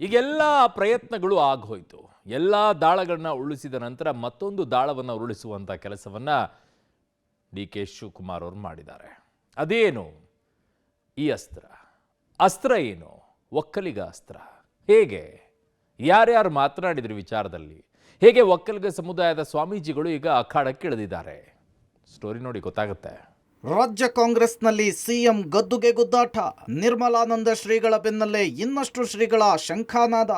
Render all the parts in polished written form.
ಈಗೆಲ್ಲ ಪ್ರಯತ್ನಗಳು ಆಗೋಯ್ತು. ಎಲ್ಲ ದಾಳಗಳನ್ನ ಉರುಳಿಸಿದ ನಂತರ ಮತ್ತೊಂದು ದಾಳವನ್ನು ಉರುಳಿಸುವಂಥ ಕೆಲಸವನ್ನ ಡಿ ಕೆ ಶಿವಕುಮಾರ್ ಅವರು ಮಾಡಿದ್ದಾರೆ. ಅದೇನು ಈ ಅಸ್ತ್ರ? ಅಸ್ತ್ರ ಏನು? ಒಕ್ಕಲಿಗ ಅಸ್ತ್ರ. ಹೇಗೆ? ಯಾರ್ಯಾರು ಮಾತನಾಡಿದ್ರು ವಿಚಾರದಲ್ಲಿ? ಹೇಗೆ ಒಕ್ಕಲಿಗ ಸಮುದಾಯದ ಸ್ವಾಮೀಜಿಗಳು ಈಗ ಅಖಾಡಕ್ಕೆ ಇಳಿದಿದ್ದಾರೆ? ಸ್ಟೋರಿ ನೋಡಿ ಗೊತ್ತಾಗುತ್ತೆ. ರಾಜ್ಯ ಕಾಂಗ್ರೆಸ್ನಲ್ಲಿ ಸಿಎಂ ಗದ್ದುಗೆ ಗುದ್ದಾಟ. ನಿರ್ಮಲಾನಂದ ಶ್ರೀಗಳ ಬೆನ್ನಲ್ಲೇ ಇನ್ನಷ್ಟು ಶ್ರೀಗಳ ಶಂಖಾನಾದ.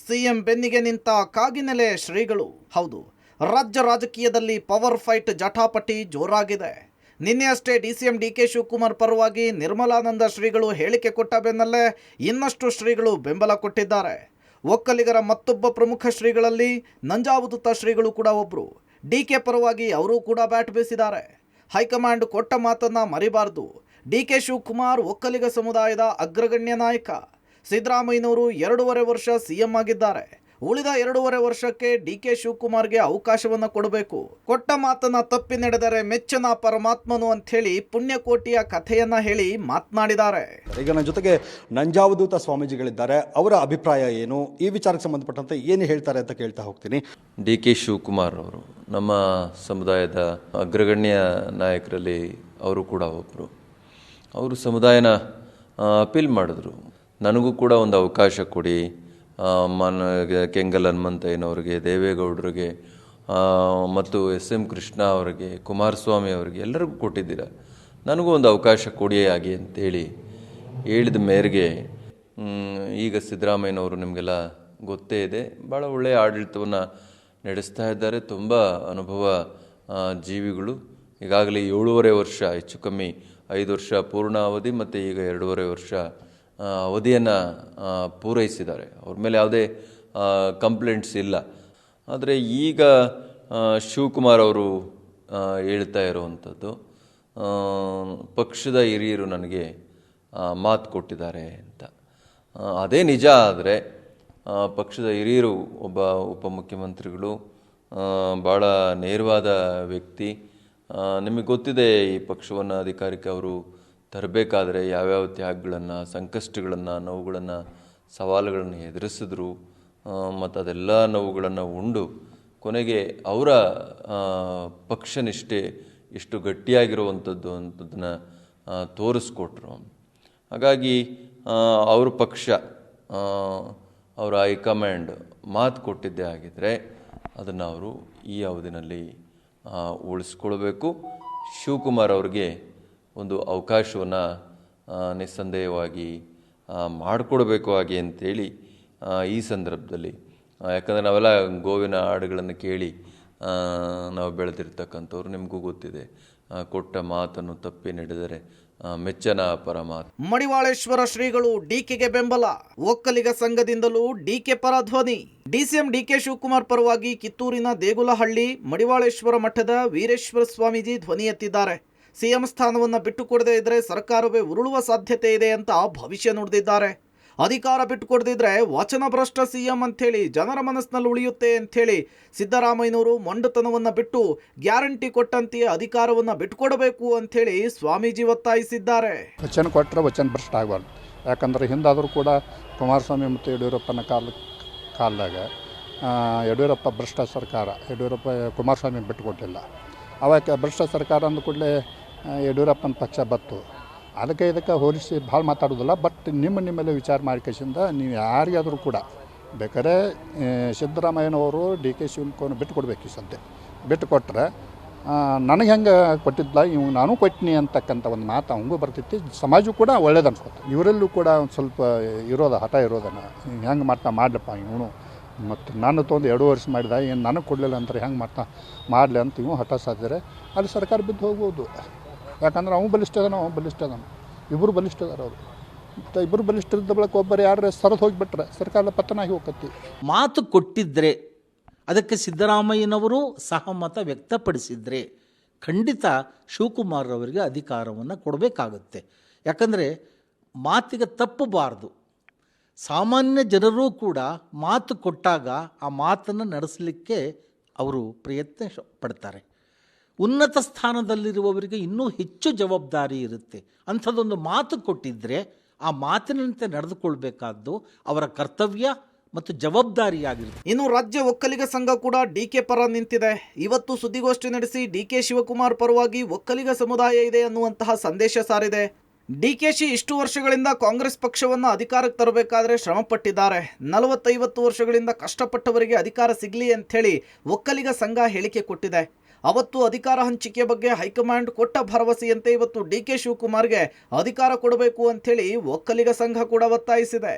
ಸಿಎಂ ಬೆನ್ನಿಗೆ ನಿಂತ ಕಾಗಿನೆಲೆ ಶ್ರೀಗಳು. ಹೌದು, ರಾಜ್ಯ ರಾಜಕೀಯದಲ್ಲಿ ಪವರ್ ಫೈಟ್ ಜಟಾಪಟಿ ಜೋರಾಗಿದೆ. ನಿನ್ನೆ ಅಷ್ಟೇ ಡಿಸಿಎಂ ಡಿಕೆ ಶಿವಕುಮಾರ್ ಪರವಾಗಿ ನಿರ್ಮಲಾನಂದ ಶ್ರೀಗಳು ಹೇಳಿಕೆ ಕೊಟ್ಟ ಬೆನ್ನಲ್ಲೇ ಇನ್ನಷ್ಟು ಶ್ರೀಗಳು ಬೆಂಬಲ ಕೊಟ್ಟಿದ್ದಾರೆ. ಒಕ್ಕಲಿಗರ ಮತ್ತೊಬ್ಬ ಪ್ರಮುಖ ಶ್ರೀಗಳಲ್ಲಿ ನಂಜಾವಧೂತ ಶ್ರೀಗಳು ಕೂಡ ಒಬ್ಬರು. ಡಿಕೆ ಪರವಾಗಿ ಅವರು ಕೂಡ ಬ್ಯಾಟ್ ಬೀಸಿದ್ದಾರೆ. ಹೈಕಮಾಂಡ್ ಕೊಟ್ಟ ಮಾತನ್ನ ಮರಿಬಾರದು. ಡಿಕೆ ಶಿವಕುಮಾರ್ ಒಕ್ಕಲಿಗ ಸಮುದಾಯದ ಅಗ್ರಗಣ್ಯ ನಾಯಕ. ಸಿದ್ದರಾಮಯ್ಯನವರು 2.5 ವರ್ಷ ಸಿಎಂ ಆಗಿದ್ದಾರೆ. ಉಳಿದ 2.5 ವರ್ಷಕ್ಕೆ ಡಿಕೆ ಶಿವಕುಮಾರ್ಗೆ ಅವಕಾಶವನ್ನು ಕೊಡಬೇಕು. ಕೊಟ್ಟ ಮಾತನ್ನ ತಪ್ಪಿ ನಡೆದರೆ ಮೆಚ್ಚನ ಪರಮಾತ್ಮನು ಅಂಥೇಳಿ ಪುಣ್ಯಕೋಟಿಯ ಕಥೆಯನ್ನ ಹೇಳಿ ಮಾತನಾಡಿದ್ದಾರೆ. ಈಗ ನನ್ನ ಜೊತೆಗೆ ನಂಜಾವಧೂತ ಸ್ವಾಮೀಜಿಗಳಿದ್ದಾರೆ. ಅವರ ಅಭಿಪ್ರಾಯ ಏನು, ಈ ವಿಚಾರಕ್ಕೆ ಸಂಬಂಧಪಟ್ಟಂತೆ ಏನು ಹೇಳ್ತಾರೆ ಅಂತ ಕೇಳ್ತಾ ಹೋಗ್ತೀನಿ. ಡಿ ಕೆ ಶಿವಕುಮಾರ್ ಅವರು ನಮ್ಮ ಸಮುದಾಯದ ಅಗ್ರಗಣ್ಯ ನಾಯಕರಲ್ಲಿ ಅವರು ಕೂಡ ಒಬ್ಬರು. ಅವರು ಸಮುದಾಯನ ಅಪೀಲ್ ಮಾಡಿದ್ರು, ನನಗೂ ಕೂಡ ಒಂದು ಅವಕಾಶ ಕೊಡಿ. ಕೆಂಗಲ್ ಹನುಮಂತಯ್ಯನವ್ರಿಗೆ, ದೇವೇಗೌಡರಿಗೆ ಮತ್ತು ಎಸ್.ಎಂ. ಕೃಷ್ಣ ಅವರಿಗೆ, ಕುಮಾರಸ್ವಾಮಿ ಅವರಿಗೆ ಎಲ್ಲರಿಗೂ ಕೊಟ್ಟಿದ್ದೀರ, ನನಗೂ ಒಂದು ಅವಕಾಶ ಕೊಡಿ ಆಗಿ ಅಂತೇಳಿ ಹೇಳಿದ ಮೇರೆಗೆ ಈಗ ಸಿದ್ದರಾಮಯ್ಯನವರು ನಿಮಗೆಲ್ಲ ಗೊತ್ತೇ ಇದೆ, ಭಾಳ ಒಳ್ಳೆಯ ಆಡಳಿತವನ್ನು ನಡೆಸ್ತಾ ಇದ್ದಾರೆ. ತುಂಬ ಅನುಭವ ಜೀವಿಗಳು. ಈಗಾಗಲೇ 7.5 ವರ್ಷ, ಹೆಚ್ಚು ಕಮ್ಮಿ 5 ವರ್ಷ ಪೂರ್ಣ ಅವಧಿ ಮತ್ತು ಈಗ 2.5 ವರ್ಷ ಅವಧಿಯನ್ನು ಪೂರೈಸಿದ್ದಾರೆ. ಅವ್ರ ಮೇಲೆ ಯಾವುದೇ ಕಂಪ್ಲೇಂಟ್ಸ್ ಇಲ್ಲ. ಆದರೆ ಈಗ ಶಿವಕುಮಾರ್ ಅವರು ಹೇಳ್ತಾ ಇರುವಂಥದ್ದು, ಪಕ್ಷದ ಹಿರಿಯರು ನನಗೆ ಮಾತು ಕೊಟ್ಟಿದ್ದಾರೆ ಅಂತ. ಅದೇ ನಿಜ ಆದರೆ ಪಕ್ಷದ ಹಿರಿಯರು, ಒಬ್ಬ ಉಪಮುಖ್ಯಮಂತ್ರಿಗಳು, ಭಾಳ ನೇರವಾದ ವ್ಯಕ್ತಿ. ನಿಮಗೆ ಗೊತ್ತಿದೆ, ಈ ಪಕ್ಷವನ್ನು ಅಧಿಕಾರಕ್ಕೆ ಅವರು ತರಬೇಕಾದ್ರೆ ಯಾವ್ಯಾವ ತ್ಯಾಗಗಳನ್ನು, ಸಂಕಷ್ಟಗಳನ್ನು, ನೋವುಗಳನ್ನು, ಸವಾಲುಗಳನ್ನು ಎದುರಿಸಿದ್ರು. ಮತ್ತು ಅದೆಲ್ಲ ನೋವುಗಳನ್ನು ಉಂಡು ಕೊನೆಗೆ ಅವರ ಪಕ್ಷನಿಷ್ಠೆ ಎಷ್ಟು ಗಟ್ಟಿಯಾಗಿರುವಂಥದ್ದು ಅಂಥದ್ದನ್ನು ತೋರಿಸ್ಕೊಟ್ರು. ಹಾಗಾಗಿ ಅವ್ರ ಪಕ್ಷ, ಅವರ ಹೈಕಮಾಂಡ್ ಮಾತು ಕೊಟ್ಟಿದ್ದೇ ಆಗಿದ್ದರೆ ಅದನ್ನು ಅವರು ಈ ಅವಧಿನಲ್ಲಿ ಉಳಿಸ್ಕೊಳ್ಬೇಕು. ಶಿವಕುಮಾರ್ ಅವ್ರಿಗೆ ಒಂದು ಅವಕಾಶವನ್ನು ನಿಸ್ಸಂದೇಹವಾಗಿ ಮಾಡಿಕೊಡ್ಬೇಕು ಹಾಗೆ ಅಂತೇಳಿ ಈ ಸಂದರ್ಭದಲ್ಲಿ, ಯಾಕಂದರೆ ನಾವೆಲ್ಲ ಗೋವಿನ ಹಾಡುಗಳನ್ನು ಕೇಳಿ ನಾವು ಬೆಳೆದಿರ್ತಕ್ಕಂಥವ್ರು, ನಿಮಗೂ ಗೊತ್ತಿದೆ, ಕೊಟ್ಟ ಮಾತನ್ನು ತಪ್ಪಿ ನಡೆದರೆ ಮೆಚ್ಚನ ಪರಮಾತ್ಮ. ಮಡಿವಾಳೇಶ್ವರ ಶ್ರೀಗಳು ಡಿಕೆಗೆ ಬೆಂಬಲ. ಒಕ್ಕಲಿಗ ಸಂಘದಿಂದಲೂ ಡಿಕೆ ಪರ ಧ್ವನಿ. ಡಿಸಿಎಂ ಡಿಕೆ ಶಿವಕುಮಾರ್ ಪರವಾಗಿ ಕಿತ್ತೂರಿನ ದೇಗುಲಹಳ್ಳಿ ಮಡಿವಾಳೇಶ್ವರ ಮಠದ ವೀರೇಶ್ವರ ಸ್ವಾಮೀಜಿ ಧ್ವನಿ ಎತ್ತಿದ್ದಾರೆ. ಸಿಎಂ ಸ್ಥಾನವನ್ನು ಬಿಟ್ಟುಕೊಡದೇ ಇದ್ರೆ ಸರ್ಕಾರವೇ ಉರುಳುವ ಸಾಧ್ಯತೆ ಇದೆ ಅಂತ ಭವಿಷ್ಯ ನುಡಿದಿದ್ದಾರೆ. ಅಧಿಕಾರ ಬಿಟ್ಟುಕೊಡದಿದ್ರೆ ವಚನ ಭ್ರಷ್ಟ ಸಿಎಂ ಅಂಥೇಳಿ ಜನರ ಮನಸ್ಸಿನಲ್ಲಿ ಉಳಿಯುತ್ತೆ ಅಂಥೇಳಿ ಸಿದ್ದರಾಮಯ್ಯನವರು ಮೊಂಡುತನವನ್ನು ಬಿಟ್ಟು ಗ್ಯಾರಂಟಿ ಕೊಟ್ಟಂತೆಯೇ ಅಧಿಕಾರವನ್ನು ಬಿಟ್ಟುಕೊಡಬೇಕು ಅಂಥೇಳಿ ಸ್ವಾಮೀಜಿ ಒತ್ತಾಯಿಸಿದ್ದಾರೆ. ವಚನ ಕೊಟ್ಟರೆ ವಚನ ಭ್ರಷ್ಟ ಆಗಬಾರ್ದು. ಯಾಕಂದರೆ ಹಿಂದಾದರೂ ಕೂಡ ಕುಮಾರಸ್ವಾಮಿ ಮತ್ತು ಯಡಿಯೂರಪ್ಪನ ಕಾಲದಾಗ ಯಡಿಯೂರಪ್ಪ ಭ್ರಷ್ಟ ಸರ್ಕಾರ, ಕುಮಾರಸ್ವಾಮಿ ಬಿಟ್ಟುಕೊಟ್ಟಿಲ್ಲ. ಅವಾಗ ಭ್ರಷ್ಟ ಸರ್ಕಾರ ಅಂದ ಕೂಡಲೇ ಯಡಿಯೂರಪ್ಪನ ಪಕ್ಷ ಬತ್ತು. ಅದಕ್ಕೆ ಇದಕ್ಕೆ ಹೋಲಿಸಿ ಭಾಳ ಮಾತಾಡೋದಿಲ್ಲ. ಬಟ್ ನಿಮ್ಮಲ್ಲಿ ವಿಚಾರ ಮಾಡಿಕೆಸಿಂದ ನೀವು ಯಾರಿಗಾದರೂ ಕೂಡ ಬೇಕಾದ್ರೆ ಸಿದ್ದರಾಮಯ್ಯನವರು ಡಿ ಕೆ ಶಿವಕುಮಾರ್ ಬಿಟ್ಟು ಕೊಡಬೇಕು. ಈ ಸದ್ಯ ಬಿಟ್ಟು ಕೊಟ್ಟರೆ ನನಗೆ ಹೆಂಗೆ ಕೊಟ್ಟಿದ್ದ ಇವು ನಾನು ಕೊಟ್ಟಿನಿ ಅಂತಕ್ಕಂಥ ಒಂದು ಮಾತು ಅವಂಗೂ ಬರ್ತೈತಿ. ಸಮಾಜಕ್ಕೂ ಕೂಡ ಒಳ್ಳೇದು ಅನ್ಸ್ಕೊತ. ಇವರಲ್ಲೂ ಕೂಡ ಒಂದು ಸ್ವಲ್ಪ ಹಠ ಇರೋದನ್ನು ಹೆಂಗೆ ಮಾಡಲಪ್ಪ ಇವನು, ಮತ್ತು ನಾನು ತೊಂದು 2 ವರ್ಷ ಮಾಡಿದ, ಏನು ನನಗೆ ಕೊಡಲಿಲ್ಲ ಅಂತಾರೆ, ಹೆಂಗೆ ಮಾಡಲಿ ಅಂತ ಇವು ಹಠ ಸಾಧಿದರೆ ಅಲ್ಲಿ ಸರ್ಕಾರ ಬಿದ್ದು ಹೋಗ್ಬೋದು. ಯಾಕಂದ್ರೆ ಅವ್ನು ಬಲಿಷ್ಠ ಅದಾನ, ಅವ್ನು ಬಲಿಷ್ಠ ಅದಾನ, ಇಬ್ಬರು ಬಲಿಷ್ಠ ಅದಾರ. ಅವರು ಇಬ್ಬರು ಬಲಿಷ್ಠ ಇದ್ದ ಬಳಿಕ ಒಬ್ಬರು ಯಾರು ಸರದು ಹೋಗಿಬಿಟ್ರೆ ಸರ್ಕಾರ ಪತನ ಆಗಿ ಹೋಗತ್ತಿ. ಮಾತು ಕೊಟ್ಟಿದ್ದರೆ, ಅದಕ್ಕೆ ಸಿದ್ದರಾಮಯ್ಯನವರು ಸಹಮತ ವ್ಯಕ್ತಪಡಿಸಿದರೆ ಖಂಡಿತ ಶಿವಕುಮಾರ್ ಅವರಿಗೆ ಅಧಿಕಾರವನ್ನು ಕೊಡಬೇಕಾಗುತ್ತೆ. ಯಾಕಂದರೆ ಮಾತಿಗೆ ತಪ್ಪಬಾರ್ದು. ಸಾಮಾನ್ಯ ಜನರೂ ಕೂಡ ಮಾತು ಕೊಟ್ಟಾಗ ಆ ಮಾತನ್ನು ನಡೆಸಲಿಕ್ಕೆ ಅವರು ಪ್ರಯತ್ನ ಪಡ್ತಾರೆ. ಉನ್ನತ ಸ್ಥಾನದಲ್ಲಿರುವವರಿಗೆ ಇನ್ನೂ ಹೆಚ್ಚು ಜವಾಬ್ದಾರಿ ಇರುತ್ತೆ. ಅಂಥದ್ದೊಂದು ಮಾತು ಕೊಟ್ಟಿದ್ದರೆ ಆ ಮಾತಿನಂತೆ ನಡೆದುಕೊಳ್ಬೇಕಾದ್ದು ಅವರ ಕರ್ತವ್ಯ ಮತ್ತು ಜವಾಬ್ದಾರಿಯಾಗಿರುತ್ತೆ. ಇನ್ನು ರಾಜ್ಯ ಒಕ್ಕಲಿಗ ಸಂಘ ಕೂಡ ಡಿಕೆ ಪರ ನಿಂತಿದೆ. ಇವತ್ತು ಸುದ್ದಿಗೋಷ್ಠಿ ನಡೆಸಿ ಡಿಕೆ ಶಿವಕುಮಾರ್ ಪರವಾಗಿ ಒಕ್ಕಲಿಗ ಸಮುದಾಯ ಇದೆ ಅನ್ನುವಂತಹ ಸಂದೇಶ ಸಾರಿದೆ. ಡಿಕೆಶಿ ಇಷ್ಟು ವರ್ಷಗಳಿಂದ ಕಾಂಗ್ರೆಸ್ ಪಕ್ಷವನ್ನು ಅಧಿಕಾರಕ್ಕೆ ತರಬೇಕಾದ್ರೆ ಶ್ರಮ ಪಟ್ಟಿದ್ದಾರೆ. 40-50 ವರ್ಷಗಳಿಂದ ಕಷ್ಟಪಟ್ಟವರಿಗೆ ಅಧಿಕಾರ ಸಿಗಲಿ ಅಂಥೇಳಿ ಒಕ್ಕಲಿಗ ಸಂಘ ಹೇಳಿಕೆ ಕೊಟ್ಟಿದೆ. ಅವತ್ತು ಅಧಿಕಾರ ಹಂಚಿಕೆ ಬಗ್ಗೆ ಹೈಕಮಾಂಡ್ ಕೊಟ್ಟ ಭರವಸೆಯಂತೆ ಇವತ್ತು ಡಿಕೆ ಶಿವಕುಮಾರ್ಗೆ ಅಧಿಕಾರ ಕೊಡಬೇಕು ಅಂಥೇಳಿ ಒಕ್ಕಲಿಗ ಸಂಘ ಕೂಡ ಒತ್ತಾಯಿಸಿದೆ.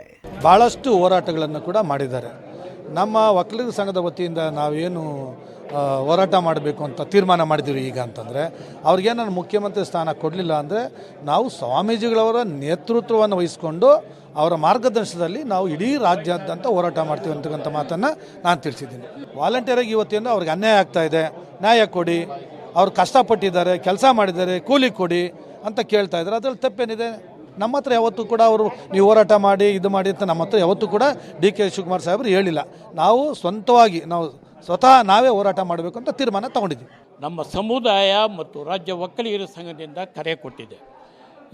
ಭಾಳಷ್ಟು ಹೋರಾಟಗಳನ್ನು ಕೂಡ ಮಾಡಿದ್ದಾರೆ. ನಮ್ಮ ಒಕ್ಕಲಿಗ ಸಂಘದ ವತಿಯಿಂದ ನಾವೇನು ಹೋರಾಟ ಮಾಡಬೇಕು ಅಂತ ತೀರ್ಮಾನ ಮಾಡಿದ್ದೀವಿ ಈಗ ಅಂತಂದರೆ, ಅವ್ರಿಗೇನು ಮುಖ್ಯಮಂತ್ರಿ ಸ್ಥಾನ ಕೊಡಲಿಲ್ಲ ಅಂದರೆ ನಾವು ಸ್ವಾಮೀಜಿಗಳವರ ನೇತೃತ್ವವನ್ನು ವಹಿಸಿಕೊಂಡು ಅವರ ಮಾರ್ಗದರ್ಶನದಲ್ಲಿ ನಾವು ಇಡೀ ರಾಜ್ಯಾದ್ಯಂತ ಹೋರಾಟ ಮಾಡ್ತೀವಿ ಅಂತಕ್ಕಂಥ ಮಾತನ್ನು ನಾನು ತಿಳಿಸಿದ್ದೀನಿ. ವಾಲಂಟಿಯರಾಗಿ ಇವತ್ತಿಂದ ಅವ್ರಿಗೆ ಅನ್ಯಾಯ ಆಗ್ತಾ ಇದೆ, ನ್ಯಾಯ ಕೊಡಿ, ಅವ್ರು ಕಷ್ಟಪಟ್ಟಿದ್ದಾರೆ, ಕೆಲಸ ಮಾಡಿದ್ದಾರೆ, ಕೂಲಿ ಕೊಡಿ ಅಂತ ಕೇಳ್ತಾ ಇದ್ದಾರೆ. ಅದರಲ್ಲಿ ತಪ್ಪೇನಿದೆ? ನಮ್ಮ ಹತ್ರ ಯಾವತ್ತೂ ಕೂಡ ಅವರು ನೀವು ಹೋರಾಟ ಮಾಡಿ ಇದು ಮಾಡಿ ಅಂತ ನಮ್ಮ ಹತ್ರ ಯಾವತ್ತೂ ಕೂಡ ಡಿ ಕೆ ಶಿವಕುಮಾರ್ ಸಾಹೇಬರು ಹೇಳಿಲ್ಲ. ನಾವು ಸ್ವಂತವಾಗಿ ಸ್ವತಃ ನಾವೇ ಹೋರಾಟ ಮಾಡಬೇಕು ಅಂತ ತೀರ್ಮಾನ ತಗೊಂಡಿದ್ದೀವಿ. ನಮ್ಮ ಸಮುದಾಯ ಮತ್ತು ರಾಜ್ಯ ಒಕ್ಕಲಿಗರ ಸಂಘದಿಂದ ಕರೆ ಕೊಟ್ಟಿದೆ.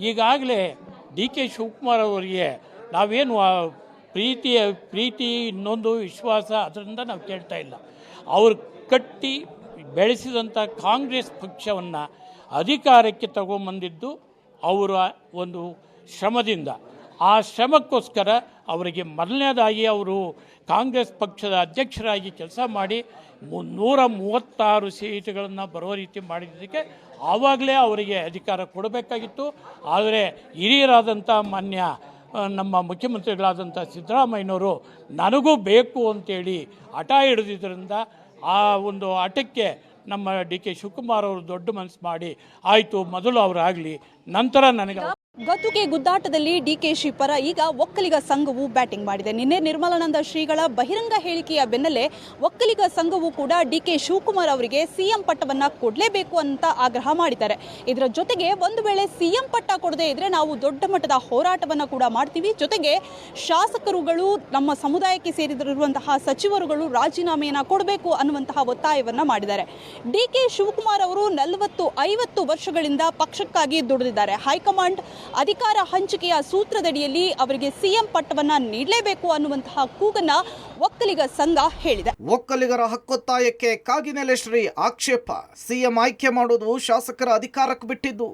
ಈಗಾಗಲೇ ಡಿ ಕೆ ಶಿವಕುಮಾರ್ ಅವರಿಗೆ ನಾವೇನು ಪ್ರೀತಿ ಇನ್ನೊಂದು ವಿಶ್ವಾಸ ಅದರಿಂದ ನಾವು ಕೇಳ್ತಾ ಇಲ್ಲ. ಅವರು ಕಟ್ಟಿ ಬೆಳೆಸಿದಂಥ ಕಾಂಗ್ರೆಸ್ ಪಕ್ಷವನ್ನು ಅಧಿಕಾರಕ್ಕೆ ತಗೊಂಬಂದಿದ್ದು ಅವರ ಒಂದು ಶ್ರಮದಿಂದ. ಆ ಶ್ರಮಕ್ಕೋಸ್ಕರ ಅವರಿಗೆ ಮೊದಲನೇದಾಗಿ ಅವರು ಕಾಂಗ್ರೆಸ್ ಪಕ್ಷದ ಅಧ್ಯಕ್ಷರಾಗಿ ಕೆಲಸ ಮಾಡಿ 136 ಸೀಟುಗಳನ್ನು ಬರೋ ರೀತಿ ಮಾಡಿದ್ದಕ್ಕೆ ಆವಾಗಲೇ ಅವರಿಗೆ ಅಧಿಕಾರ ಕೊಡಬೇಕಾಗಿತ್ತು. ಆದರೆ ಹಿರಿಯರಾದಂಥ ಮಾನ್ಯ ನಮ್ಮ ಮುಖ್ಯಮಂತ್ರಿಗಳಾದಂಥ ಸಿದ್ದರಾಮಯ್ಯನವರು ನನಗೂ ಬೇಕು ಅಂತೇಳಿ ಹಠ ಹಿಡಿದಿದ್ದರಿಂದ ಆ ಒಂದು ಹಠಕ್ಕೆ ನಮ್ಮ ಡಿ ಕೆ ಶಿವಕುಮಾರ್ ಅವರು ದೊಡ್ಡ ಮನಸ್ಸು ಮಾಡಿ ಆಯಿತು ಮೊದಲು ಅವರಾಗಲಿ ನಂತರ ನನಗೆ. ಗದ್ದುಗೆ ಗುದ್ದಾಟದಲ್ಲಿ ಡಿಕೆಶಿ ಪರ ಈಗ ಒಕ್ಕಲಿಗ ಸಂಘವು ಬ್ಯಾಟಿಂಗ್ ಮಾಡಿದೆ. ನಿನ್ನೆ ನಿರ್ಮಲಾನಂದ ಶ್ರೀಗಳ ಬಹಿರಂಗ ಹೇಳಿಕೆಯ ಬೆನ್ನಲ್ಲೇ ಒಕ್ಕಲಿಗ ಸಂಘವು ಕೂಡ ಡಿಕೆ ಶಿವಕುಮಾರ್ ಅವರಿಗೆ ಸಿಎಂ ಪಟ್ಟವನ್ನ ಕೊಡಲೇಬೇಕು ಅಂತ ಆಗ್ರಹ ಮಾಡಿದ್ದಾರೆ. ಇದರ ಜೊತೆಗೆ ಒಂದು ವೇಳೆ ಸಿಎಂ ಪಟ್ಟ ಕೊಡದೇ ಇದ್ರೆ ನಾವು ದೊಡ್ಡ ಮಟ್ಟದ ಹೋರಾಟವನ್ನ ಕೂಡ ಮಾಡ್ತೀವಿ. ಜೊತೆಗೆ ಶಾಸಕರುಗಳು ನಮ್ಮ ಸಮುದಾಯಕ್ಕೆ ಸೇರಿದಿರುವಂತಹ ಸಚಿವರುಗಳು ರಾಜೀನಾಮೆಯನ್ನ ಕೊಡಬೇಕು ಅನ್ನುವಂತಹ ಒತ್ತಾಯವನ್ನ ಮಾಡಿದ್ದಾರೆ. ಡಿಕೆ ಶಿವಕುಮಾರ್ ಅವರು 40-50 ವರ್ಷಗಳಿಂದ ಪಕ್ಷಕ್ಕಾಗಿ ದುಡಿದಿದ್ದಾರೆ. ಹೈಕಮಾಂಡ್ ಅಧಿಕಾರ ಹಂಚಿಕೆಯ ಸೂತ್ರದಡಿಯಲ್ಲಿ ಅವರಿಗೆ ಸಿಎಂ ಪಟ್ಟವನ್ನ ನೀಡಲೇಬೇಕು ಅನ್ನುವಂತಹ ಕೂಗನ್ನ ಒಕ್ಕಲಿಗ ಸಂಘ ಹೇಳಿದೆ. ಒಕ್ಕಲಿಗರ ಹಕ್ಕೊತ್ತಾಯಕ್ಕೆ ಕಾಗಿನೆಲೆ ಶ್ರೀ ಆಕ್ಷೇಪ. ಸಿಎಂ ಆಯ್ಕೆ ಮಾಡುವುದು ಶಾಸಕರ ಅಧಿಕಾರಕ್ಕೆ ಬಿಟ್ಟಿದ್ದು.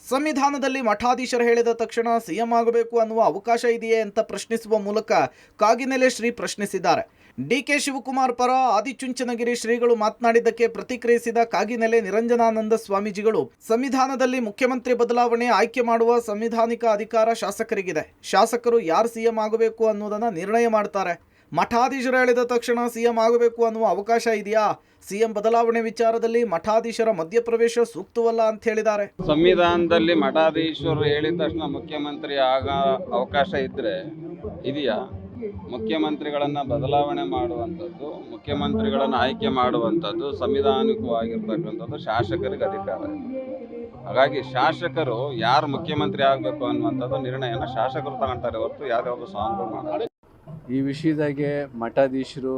ಸಂವಿಧಾನದಲ್ಲಿ ಮಠಾಧೀಶರು ಹೇಳಿದ ತಕ್ಷಣ ಸಿಎಂ ಆಗಬೇಕು ಅನ್ನುವ ಅವಕಾಶ ಇದೆಯೇ ಅಂತ ಪ್ರಶ್ನಿಸುವ ಮೂಲಕ ಕಾಗಿನೆಲೆ ಶ್ರೀ ಪ್ರಶ್ನಿಸಿದ್ದಾರೆ. ಡಿಕೆ ಶಿವಕುಮಾರ್ ಪರ ಆದಿಚುಂಚನಗಿರಿ ಶ್ರೀಗಳು ಮಾತನಾಡಿದ್ದಕ್ಕೆ ಪ್ರತಿಕ್ರಿಯಿಸಿದ ಕಾಗಿನೆಲೆ ನಿರಂಜನಾನಂದ ಸ್ವಾಮೀಜಿಗಳು, ಸಂವಿಧಾನದಲ್ಲಿ ಮುಖ್ಯಮಂತ್ರಿ ಬದಲಾವಣೆ ಆಯ್ಕೆ ಮಾಡುವ ಸಂವಿಧಾನಿಕ ಅಧಿಕಾರ ಶಾಸಕರಿಗಿದೆ. ಶಾಸಕರು ಯಾರು ಸಿಎಂ ಆಗಬೇಕು ಅನ್ನೋದನ್ನ ನಿರ್ಣಯ ಮಾಡ್ತಾರೆ. ಮಠಾಧೀಶರು ಹೇಳಿದ ತಕ್ಷಣ ಸಿಎಂ ಆಗಬೇಕು ಅನ್ನುವ ಅವಕಾಶ ಇದೆಯಾ? ಸಿಎಂ ಬದಲಾವಣೆ ವಿಚಾರದಲ್ಲಿ ಮಠಾಧೀಶರ ಮಧ್ಯಪ್ರವೇಶ ಸೂಕ್ತವಲ್ಲ ಅಂತ ಹೇಳಿದ್ದಾರೆ. ಸಂವಿಧಾನದಲ್ಲಿ ಮಠಾಧೀಶರು ಹೇಳಿದ ತಕ್ಷಣ ಮುಖ್ಯಮಂತ್ರಿ ಆಗ ಅವಕಾಶ ಇದ್ರೆ ಇದೆಯಾ? ಮುಖ್ಯಮಂತ್ರಿಗಳನ್ನು ಬದಲಾವಣೆ ಮಾಡುವಂಥದ್ದು, ಮುಖ್ಯಮಂತ್ರಿಗಳನ್ನು ಆಯ್ಕೆ ಮಾಡುವಂಥದ್ದು ಸಂವಿಧಾನಿಕವಾಗಿರ್ತಕ್ಕಂಥದ್ದು ಶಾಸಕರಿಗೆ ಅಧಿಕಾರ ಇದೆ. ಹಾಗಾಗಿ ಶಾಸಕರು ಯಾರು ಮುಖ್ಯಮಂತ್ರಿ ಆಗಬೇಕು ಅನ್ನುವಂಥದ್ದು ನಿರ್ಣಯನ ಶಾಸಕರು ತಗೊಳ್ತಾರೆ ಹೊರತು ಯಾವ್ಯಾವ ಸ್ವಾಮಿಗಳು ಮಾಡ್ತಾರೆ. ಈ ವಿಷಯದಾಗೆ ಮಠಾಧೀಶರು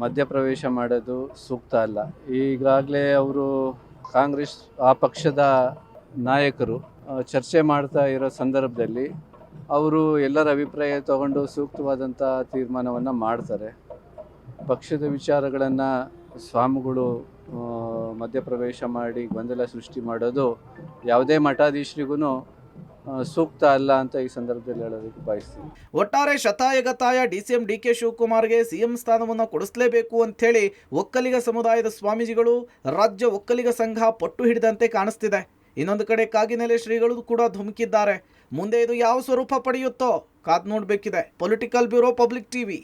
ಮಧ್ಯಪ್ರವೇಶ ಮಾಡೋದು ಸೂಕ್ತ ಅಲ್ಲ. ಈಗಾಗಲೇ ಅವರು ಕಾಂಗ್ರೆಸ್ ಆ ಪಕ್ಷದ ನಾಯಕರು ಚರ್ಚೆ ಮಾಡ್ತಾ ಇರೋ ಸಂದರ್ಭದಲ್ಲಿ ಅವರು ಎಲ್ಲರ ಅಭಿಪ್ರಾಯ ತಗೊಂಡು ಸೂಕ್ತವಾದಂಥ ತೀರ್ಮಾನವನ್ನು ಮಾಡ್ತಾರೆ. ಪಕ್ಷದ ವಿಚಾರಗಳನ್ನು ಸ್ವಾಮಿಗಳು ಮಧ್ಯಪ್ರವೇಶ ಮಾಡಿ ಗೊಂದಲ ಸೃಷ್ಟಿ ಮಾಡೋದು ಯಾವುದೇ ಮಠಾಧೀಶರಿಗೂ ಸೂಕ್ತ ಅಲ್ಲ ಅಂತ ಈ ಸಂದರ್ಭದಲ್ಲಿ ಹೇಳೋದಕ್ಕೆ ಬಯಸ್ತೀನಿ. ಒಟ್ಟಾರೆ ಶತಾಯಗತಾಯ ಡಿಸಿಎಂ ಡಿಕೆ ಶಿವಕುಮಾರ್ಗೆ ಸಿಎಂ ಸ್ಥಾನವನ್ನು ಕೊಡಿಸಲೇಬೇಕು ಅಂಥೇಳಿ ಒಕ್ಕಲಿಗ ಸಮುದಾಯದ ಸ್ವಾಮೀಜಿಗಳು, ರಾಜ್ಯ ಒಕ್ಕಲಿಗ ಸಂಘ ಪಟ್ಟು ಹಿಡಿದಂತೆ ಕಾಣಿಸ್ತಿದೆ. ಇನ್ನೊಂದು ಕಡೆ ಕಾಗಿನೆಲೆ ಶ್ರೀಗಳು ಕೂಡ ಧುಮುಕಿದ್ದಾರೆ. ಮುಂದೆ ಇದು ಯಾವ ಸ್ವರೂಪ ಪಡೆಯುತ್ತೋ ಕಾದ್ ನೋಡಬೇಕಿದೆ. Political bureau, public TV.